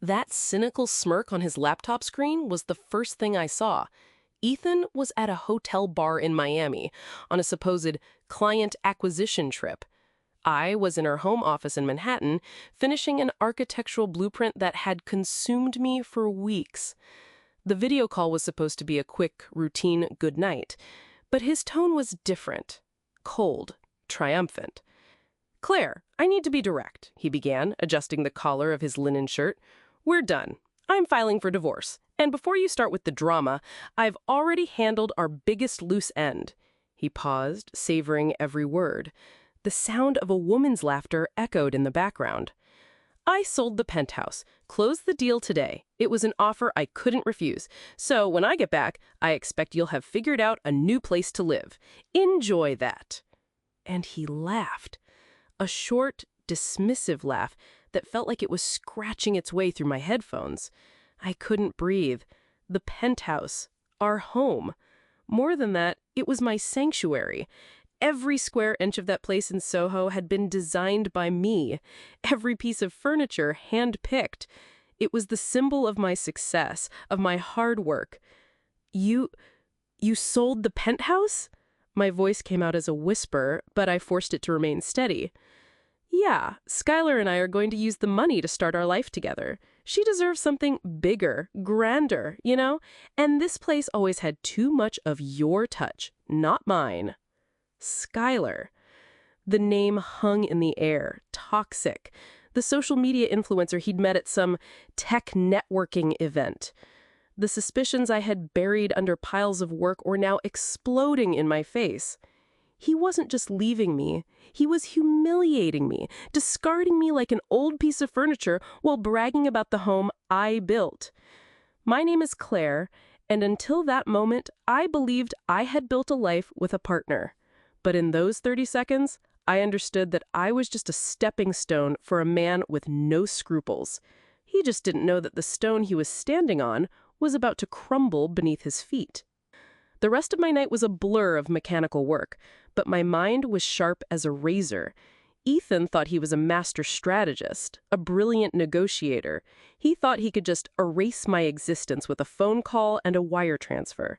That cynical smirk on his laptop screen was the first thing I saw. Ethan was at a hotel bar in Miami on a supposed client acquisition trip. I was in our home office in Manhattan, finishing an architectural blueprint that had consumed me for weeks. The video call was supposed to be a quick, routine good night, but his tone was different. Cold, triumphant. "Claire, I need to be direct," he began, adjusting the collar of his linen shirt. "We're done. I'm filing for divorce. And before you start with the drama, I've already handled our biggest loose end." He paused, savoring every word. The sound of a woman's laughter echoed in the background. "I sold the Penthouse. Closed the deal today. It was an offer I couldn't refuse. So when I get back, I expect you'll have figured out a new place to live. Enjoy that." And he laughed. A short, dismissive laugh that felt like it was scratching its way through my headphones. I couldn't breathe. The Penthouse. Our home. More than that, it was my sanctuary. Every square inch of that place in Soho had been designed by me. Every piece of furniture hand-picked. It was the symbol of my success, of my hard work. You sold the Penthouse?" My voice came out as a whisper, but I forced it to remain steady. "Yeah, Skylar and I are going to use the money to start our life together. She deserves something bigger, grander, you know? And this place always had too much of your touch, not mine." Skylar. The name hung in the air, toxic. The social media influencer he'd met at some tech networking event. The suspicions I had buried under piles of work were now exploding in my face. He wasn't just leaving me. He was humiliating me, discarding me like an old piece of furniture while bragging about the home I built. My name is Claire, and until that moment, I believed I had built a life with a partner. But in those 30 seconds, I understood that I was just a stepping stone for a man with no scruples. He just didn't know that the stone he was standing on was about to crumble beneath his feet. The rest of my night was a blur of mechanical work, but my mind was sharp as a razor. Ethan thought he was a master strategist, a brilliant negotiator. He thought he could just erase my existence with a phone call and a wire transfer.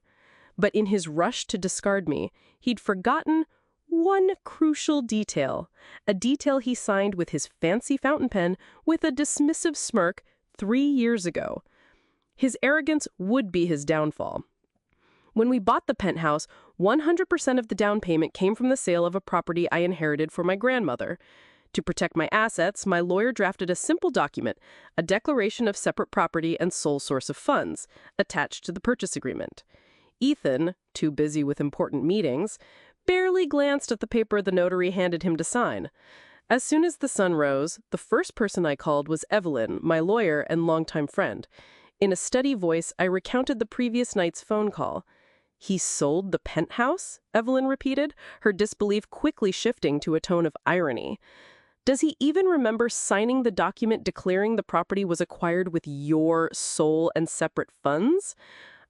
But in his rush to discard me, he'd forgotten one crucial detail, a detail he signed with his fancy fountain pen with a dismissive smirk 3 years ago. His arrogance would be his downfall. When we bought the Penthouse, 100% of the down payment came from the sale of a property I inherited for my grandmother. To protect my assets, my lawyer drafted a simple document, a declaration of separate property and sole source of funds, attached to the purchase agreement. Ethan, too busy with important meetings, barely glanced at the paper the notary handed him to sign. As soon as the sun rose, the first person I called was Evelyn, my lawyer and longtime friend. In a steady voice, I recounted the previous night's phone call. "He sold the Penthouse?" Evelyn repeated, her disbelief quickly shifting to a tone of irony. "Does he even remember signing the document declaring the property was acquired with your sole and separate funds?"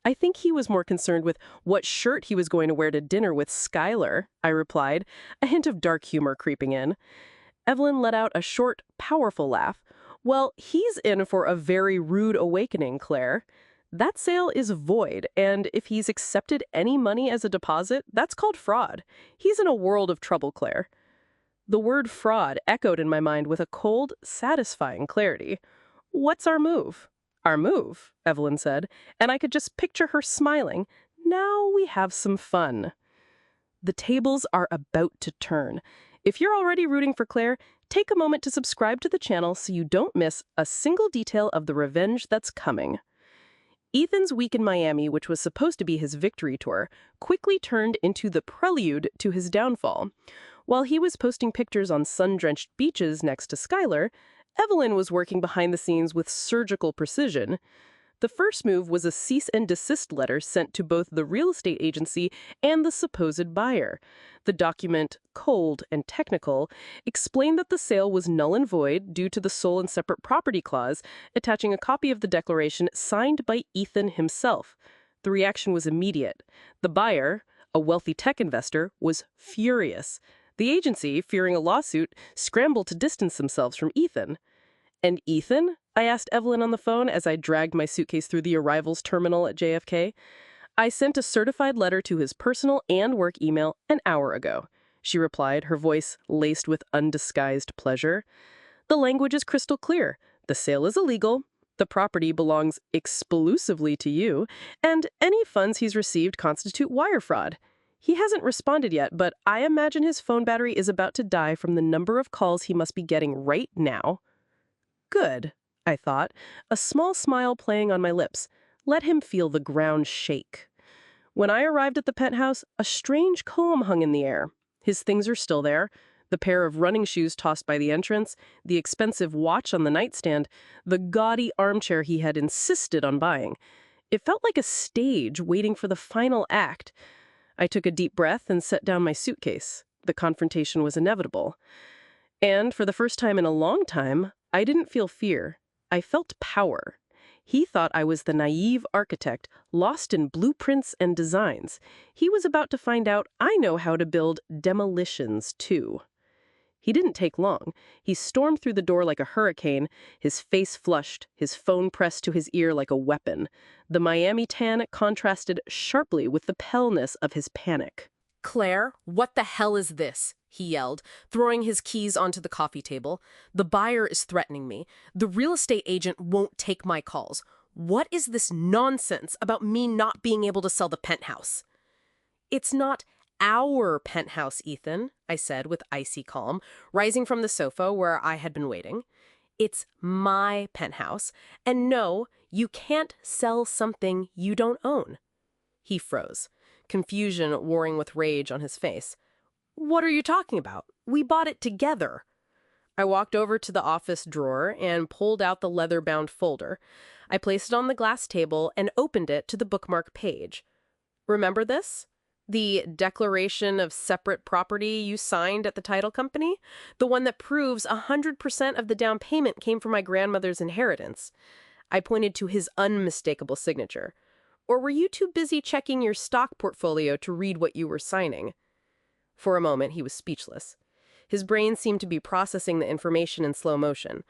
"I think he was more concerned with what shirt he was going to wear to dinner with Skylar," I replied, a hint of dark humor creeping in. Evelyn let out a short, powerful laugh. "Well, he's in for a very rude awakening, Claire. That sale is void, and if he's accepted any money as a deposit, that's called fraud. He's in a world of trouble, Claire." The word fraud echoed in my mind with a cold, satisfying clarity. "What's our move?" "Our move," Evelyn said, and I could just picture her smiling. "Now we have some fun." The tables are about to turn. If you're already rooting for Claire, take a moment to subscribe to the channel so you don't miss a single detail of the revenge that's coming. Ethan's week in Miami, which was supposed to be his victory tour, quickly turned into the prelude to his downfall. While he was posting pictures on sun-drenched beaches next to Skylar, Evelyn was working behind the scenes with surgical precision. The first move was a cease and desist letter sent to both the real estate agency and the supposed buyer. The document, cold and technical, explained that the sale was null and void due to the sole and separate property clause, attaching a copy of the declaration signed by Ethan himself. The reaction was immediate. The buyer, a wealthy tech investor, was furious. The agency, fearing a lawsuit, scrambled to distance themselves from Ethan. And Ethan? I asked Evelyn on the phone as I dragged my suitcase through the arrivals terminal at JFK. I sent a certified letter to his personal and work email an hour ago. She replied, her voice laced with undisguised pleasure. The language is crystal clear. The sale is illegal. The property belongs exclusively to you, and any funds he's received constitute wire fraud. He hasn't responded yet, but I imagine his phone battery is about to die from the number of calls he must be getting right now. Good, I thought, a small smile playing on my lips. Let him feel the ground shake. When I arrived at the penthouse, a strange calm hung in the air. His things are still there. The pair of running shoes tossed by the entrance, the expensive watch on the nightstand, the gaudy armchair he had insisted on buying. It felt like a stage waiting for the final act. I took a deep breath and set down my suitcase. The confrontation was inevitable. And for the first time in a long time, I didn't feel fear. I felt power. He thought I was the naive architect, lost in blueprints and designs. He was about to find out I know how to build demolitions, too. He didn't take long. He stormed through the door like a hurricane, his face flushed, his phone pressed to his ear like a weapon. The Miami tan contrasted sharply with the paleness of his panic. "Claire, what the hell is this?" he yelled, throwing his keys onto the coffee table. "The buyer is threatening me. The real estate agent won't take my calls. What is this nonsense about me not being able to sell the penthouse?" "It's not our penthouse, Ethan," I said with icy calm, rising from the sofa where I had been waiting. "It's my penthouse, and no, you can't sell something you don't own." He froze, confusion warring with rage on his face. "What are you talking about? We bought it together." I walked over to the office drawer and pulled out the leather-bound folder. I placed it on the glass table and opened it to the bookmark page. "Remember this? The declaration of separate property you signed at the title company? The one that proves 100% of the down payment came from my grandmother's inheritance." I pointed to his unmistakable signature. "Or were you too busy checking your stock portfolio to read what you were signing?" For a moment, he was speechless. His brain seemed to be processing the information in slow motion.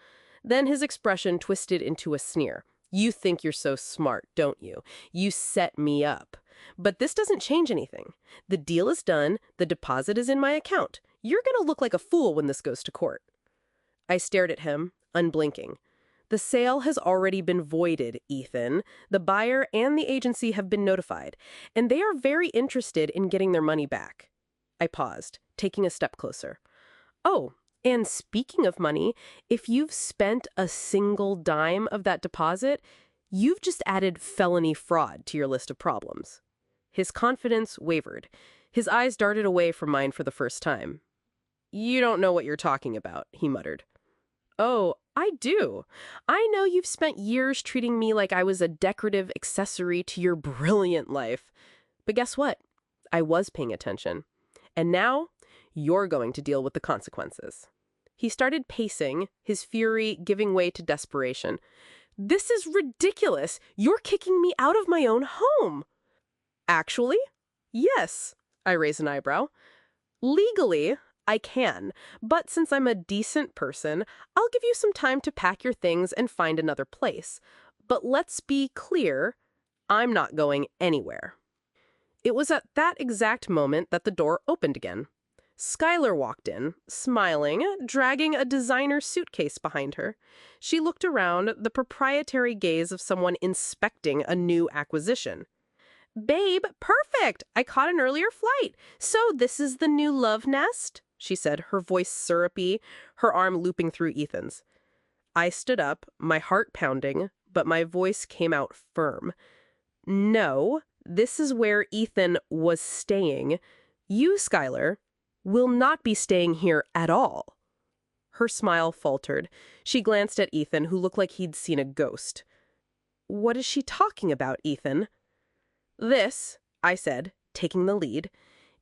Then his expression twisted into a sneer. "You think you're so smart, don't you? You set me up. But this doesn't change anything. The deal is done. The deposit is in my account. You're going to look like a fool when this goes to court." I stared at him, unblinking. "The sale has already been voided, Ethan. The buyer and the agency have been notified, and they are very interested in getting their money back." I paused, taking a step closer. "Oh, and speaking of money, if you've spent a single dime of that deposit, you've just added felony fraud to your list of problems." His confidence wavered. His eyes darted away from mine for the first time. "You don't know what you're talking about," he muttered. "Oh, I do. I know you've spent years treating me like I was a decorative accessory to your brilliant life. But guess what? I was paying attention. And now, you're going to deal with the consequences." He started pacing, his fury giving way to desperation. "This is ridiculous. You're kicking me out of my own home." "Actually, yes," I raised an eyebrow. "Legally, I can, but since I'm a decent person, I'll give you some time to pack your things and find another place. But let's be clear, I'm not going anywhere." It was at that exact moment that the door opened again. Skylar walked in, smiling, dragging a designer suitcase behind her. She looked around, the proprietary gaze of someone inspecting a new acquisition. "Babe, perfect! I caught an earlier flight. So this is the new love nest?" she said, her voice syrupy, her arm looping through Ethan's. I stood up, my heart pounding, but my voice came out firm. "No, this is where Ethan was staying. You, Skylar, will not be staying here at all." Her smile faltered. She glanced at Ethan, who looked like he'd seen a ghost. "What is she talking about, Ethan?" "This," I said, taking the lead,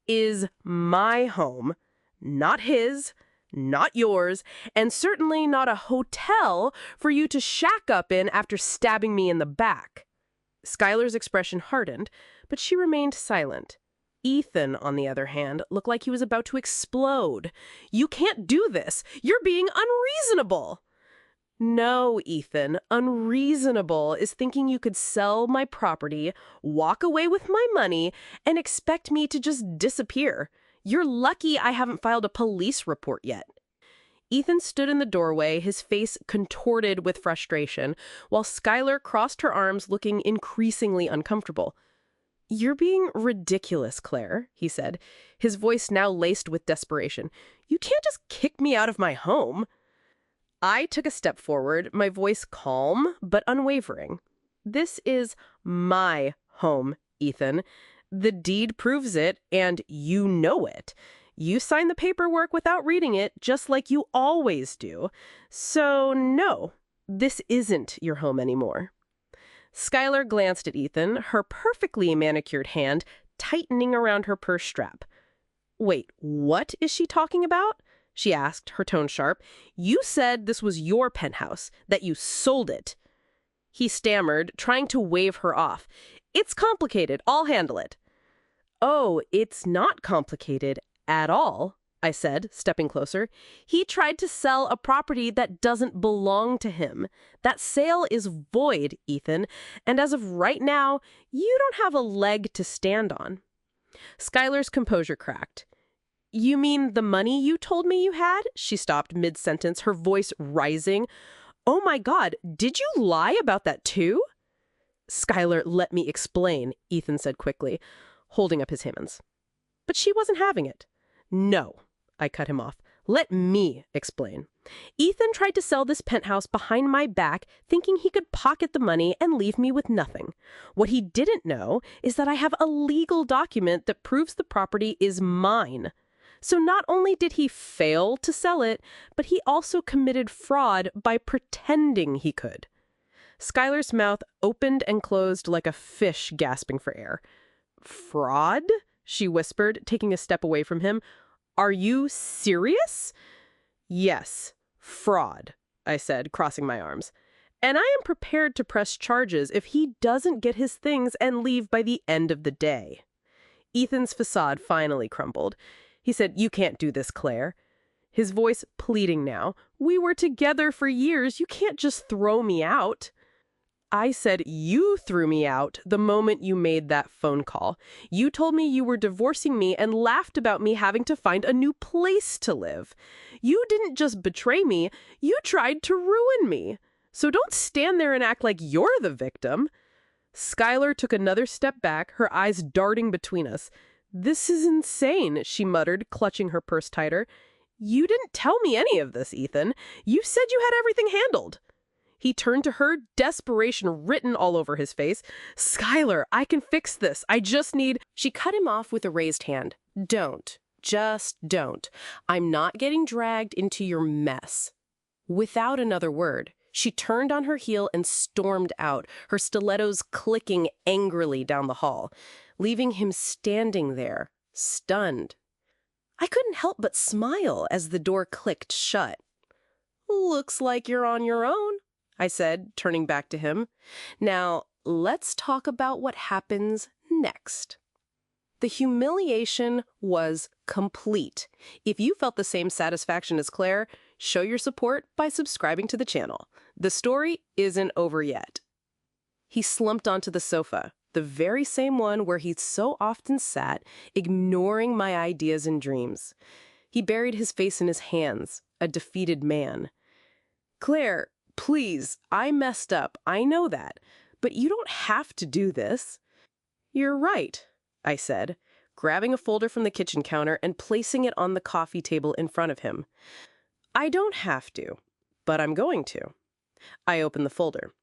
"is my home. Not his, not yours, and certainly not a hotel for you to shack up in after stabbing me in the back." Skylar's expression hardened, but she remained silent. Ethan, on the other hand, looked like he was about to explode. "You can't do this. You're being unreasonable." No, Ethan, unreasonable is thinking you could sell my property, walk away with my money, and expect me to just disappear. You're lucky I haven't filed a police report yet. Ethan stood in the doorway, his face contorted with frustration, while Skylar crossed her arms, looking increasingly uncomfortable. "You're being ridiculous, Claire," he said, his voice now laced with desperation. "You can't just kick me out of my home." I took a step forward, my voice calm but unwavering. "This is my home, Ethan. The deed proves it, and you know it. You signed the paperwork without reading it, just like you always do. So, no, this isn't your home anymore." Skylar glanced at Ethan, her perfectly manicured hand tightening around her purse strap. "Wait, what is she talking about?" she asked, her tone sharp. "You said this was your penthouse, that you sold it." He stammered, trying to wave her off. "It's complicated. I'll handle it." "Oh, it's not complicated at all," I said, stepping closer. "He tried to sell a property that doesn't belong to him. That sale is void, Ethan, and as of right now, you don't have a leg to stand on." Skylar's composure cracked. "You mean the money you told me you had?" She stopped mid-sentence, her voice rising. "Oh my God, did you lie about that too?" "Skylar, let me explain," Ethan said quickly, holding up his hands. But she wasn't having it. "No," I cut him off. "Let me explain. Ethan tried to sell this penthouse behind my back, thinking he could pocket the money and leave me with nothing. What he didn't know is that I have a legal document that proves the property is mine. So not only did he fail to sell it, but he also committed fraud by pretending he could." Skylar's mouth opened and closed like a fish gasping for air. "Fraud?" she whispered, taking a step away from him. "Are you serious?" "Yes, fraud," I said, crossing my arms. "And I am prepared to press charges if he doesn't get his things and leave by the end of the day." Ethan's facade finally crumbled. He said, "You can't do this, Claire." His voice pleading now. "We were together for years. You can't just throw me out." I said, "You threw me out the moment you made that phone call. You told me you were divorcing me and laughed about me having to find a new place to live. You didn't just betray me, you tried to ruin me. So don't stand there and act like you're the victim." Skylar took another step back, her eyes darting between us. "This is insane," she muttered, clutching her purse tighter. "You didn't tell me any of this, Ethan. You said you had everything handled." He turned to her, desperation written all over his face. "Skylar, I can fix this. I just need—" She cut him off with a raised hand. "Don't. Just don't. I'm not getting dragged into your mess." Without another word, she turned on her heel and stormed out, her stilettos clicking angrily down the hall, leaving him standing there, stunned. I couldn't help but smile as the door clicked shut. "Looks like you're on your own," I said, turning back to him. "Now, let's talk about what happens next." The humiliation was complete. If you felt the same satisfaction as Claire, show your support by subscribing to the channel. The story isn't over yet. He slumped onto the sofa, the very same one where he'd so often sat, ignoring my ideas and dreams. He buried his face in his hands, a defeated man. "Claire, please, I messed up, I know that, but you don't have to do this." "You're right," I said, grabbing a folder from the kitchen counter and placing it on the coffee table in front of him. "I don't have to, but I'm going to." I opened the folder.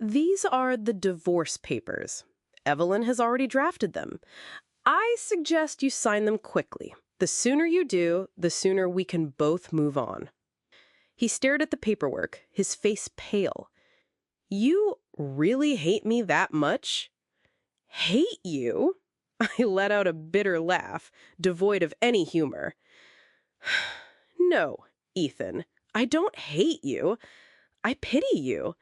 "These are the divorce papers. Evelyn has already drafted them. I suggest you sign them quickly. The sooner you do, the sooner we can both move on." He stared at the paperwork, his face pale. "You really hate me that much?" "Hate you?" I let out a bitter laugh, devoid of any humor. "No, Ethan, I don't hate you. I pity you.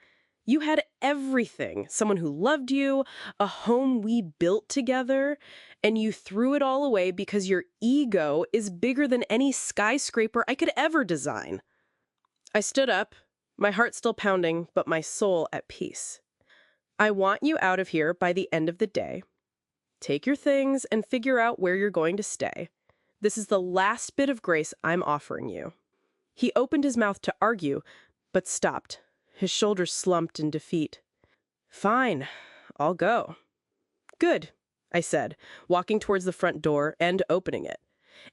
You had everything, someone who loved you, a home we built together, and you threw it all away because your ego is bigger than any skyscraper I could ever design." I stood up, my heart still pounding, but my soul at peace. I want you out of here by the end of the day. Take your things and figure out where you're going to stay. This is the last bit of grace I'm offering you. He opened his mouth to argue, but stopped. His shoulders slumped in defeat. Fine, I'll go. Good, I said, walking towards the front door and opening it.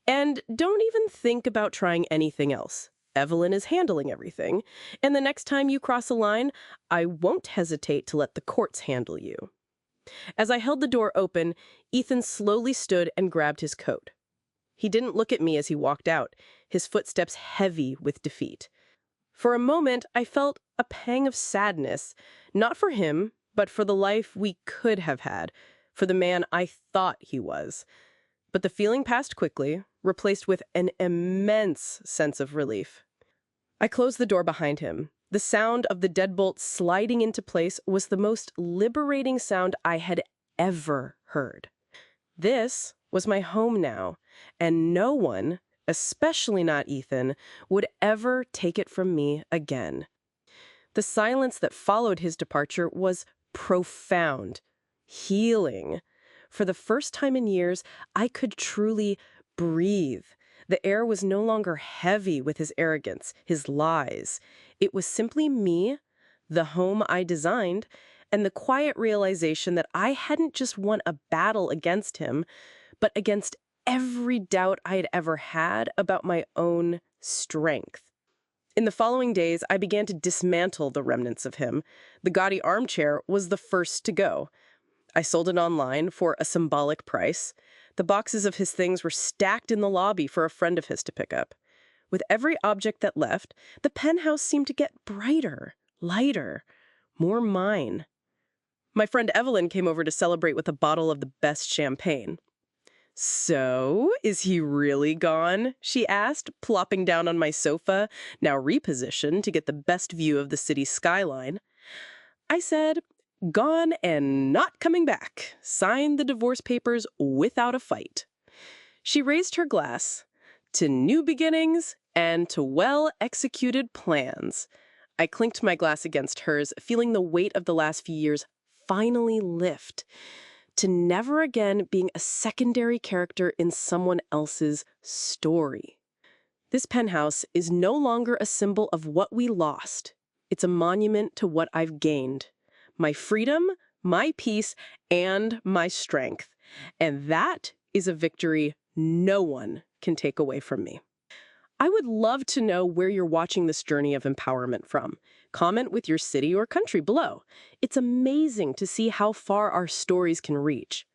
And don't even think about trying anything else. Evelyn is handling everything, and the next time you cross a line, I won't hesitate to let the courts handle you. As I held the door open, Ethan slowly stood and grabbed his coat. He didn't look at me as he walked out, his footsteps heavy with defeat. For a moment, I felt a pang of sadness, not for him, but for the life we could have had, for the man I thought he was. But the feeling passed quickly, replaced with an immense sense of relief. I closed the door behind him. The sound of the deadbolt sliding into place was the most liberating sound I had ever heard. This was my home now, and no one, especially not Ethan, would ever take it from me again. The silence that followed his departure was profound, healing. For the first time in years, I could truly breathe. The air was no longer heavy with his arrogance, his lies. It was simply me, the home I designed, and the quiet realization that I hadn't just won a battle against him, but against every doubt I had ever had about my own strength. In the following days, I began to dismantle the remnants of him. The gaudy armchair was the first to go. I sold it online for a symbolic price. The boxes of his things were stacked in the lobby for a friend of his to pick up. With every object that left, the penthouse seemed to get brighter, lighter, more mine. My friend Evelyn came over to celebrate with a bottle of the best champagne. "So, is he really gone?" she asked, plopping down on my sofa, now repositioned to get the best view of the city's skyline. I said, "Gone and not coming back. Signed the divorce papers without a fight." She raised her glass. "To new beginnings and to well-executed plans." I clinked my glass against hers, feeling the weight of the last few years finally lift. To never again being a secondary character in someone else's story. This penthouse is no longer a symbol of what we lost. It's a monument to what I've gained. My freedom, my peace, and my strength. And that is a victory no one can take away from me. I would love to know where you're watching this journey of empowerment from. Comment with your city or country below. It's amazing to see how far our stories can reach.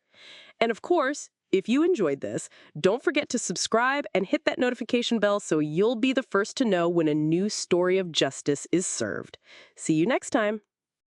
And of course, if you enjoyed this, don't forget to subscribe and hit that notification bell so you'll be the first to know when a new story of justice is served. See you next time.